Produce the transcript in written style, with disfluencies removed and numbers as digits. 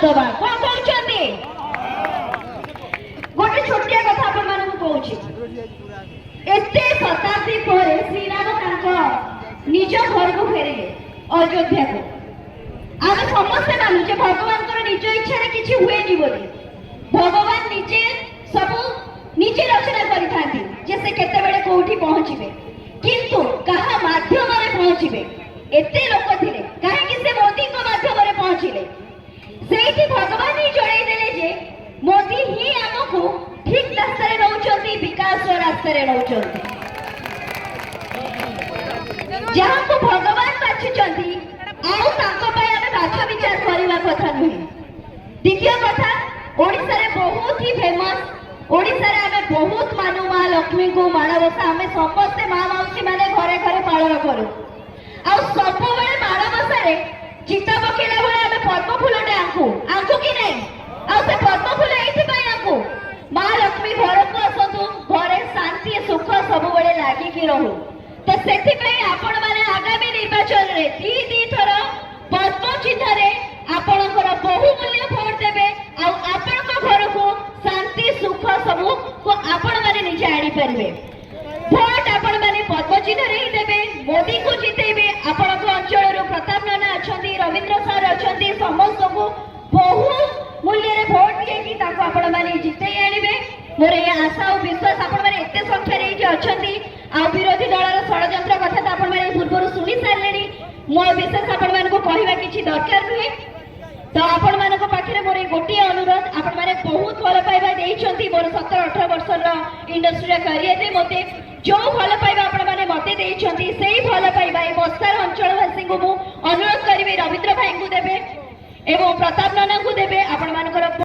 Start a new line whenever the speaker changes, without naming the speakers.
दबा कौन कहते गोटे छोटिया कथा आपण मानू कहूची एते शताब्दी पर श्रीराम निज घर को फेरिले अयोध्या को आम समस्ते मानु जे भगवान निज इच्छा किसी हुए बोली भगवान निजे सब निजे रचना करि जे से केते बेले कोठी पहुंचबे किंतु कहा माध्यम रे पहुंचबे एते लोक थिले काहे कि से मोदी को माध्यम रे पहुंचिले सेठी भगवान ही जणाई देले जे मोदी ही हमको ठीक रास्ता रे नौचंती विकास रास्ता रे नौचंती जहां को भगवान बाछुचंती आउ ताको पय हमें बाछा विचार करबा कथा नहीं। द्वितीय कथा ओडिसा रे बहुत ही फेमस ओडिसा रे हमें बहुत मानु मां लक्ष्मी को माणबसा हमें समस्त मां मौसी माने घरे घरे पालन करू आ सब बेले माणबसा रे चिता पकेला बेले हमें पद्म फूलटे आंकू कि नहीं आ से पद्म फूल एथि पय आंकू मां लक्ष्मी घर को आसतु घरे शांति सुख सब बेले लागी कि रहू तो सेथि पय आपण माने आगामी निर्वाचन रे दी थर पद्म चिन्ह रे आपणकर बहुमूल्य भोट देबे आ आपणक घर को शांति सुख सब को आपण माने निजे आनी परिबे भोट आपण माने पद्म चिन्ह रे ही देबे मोदी को जितेबे आपणक अंचल रो प्रताप नाना अछंती रविंद्र सर अछंती समस्त को बहु मूल्य रे भोट दिए कि ताको आपण माने जिते आनिबे मोर ये आशा और विश्वास आपण माने एते संख्या रे जे अछंती आ विरोधी दल रो षडयंत्र कथा त आपण माने पूर्व सुनी सारलेनी मो विशेष आपण माने को कहबा किछि दरकार नुहे तो आपण माने को पाखरे मोर गोटी अनुरोध आपण माने बहुत भल पाइबा देइछंती मोर 17 18 वर्ष रो इंडस्ट्री रे करियर रे मते जो भल पाइबा आपण माने मते देइछंती सेही भल पाइबा ए बस्तर अंचल वासी को मु अनुरोध करबे रविंद्र भाई को देबे एवं प्रताप नाना को देबे आपण मानकर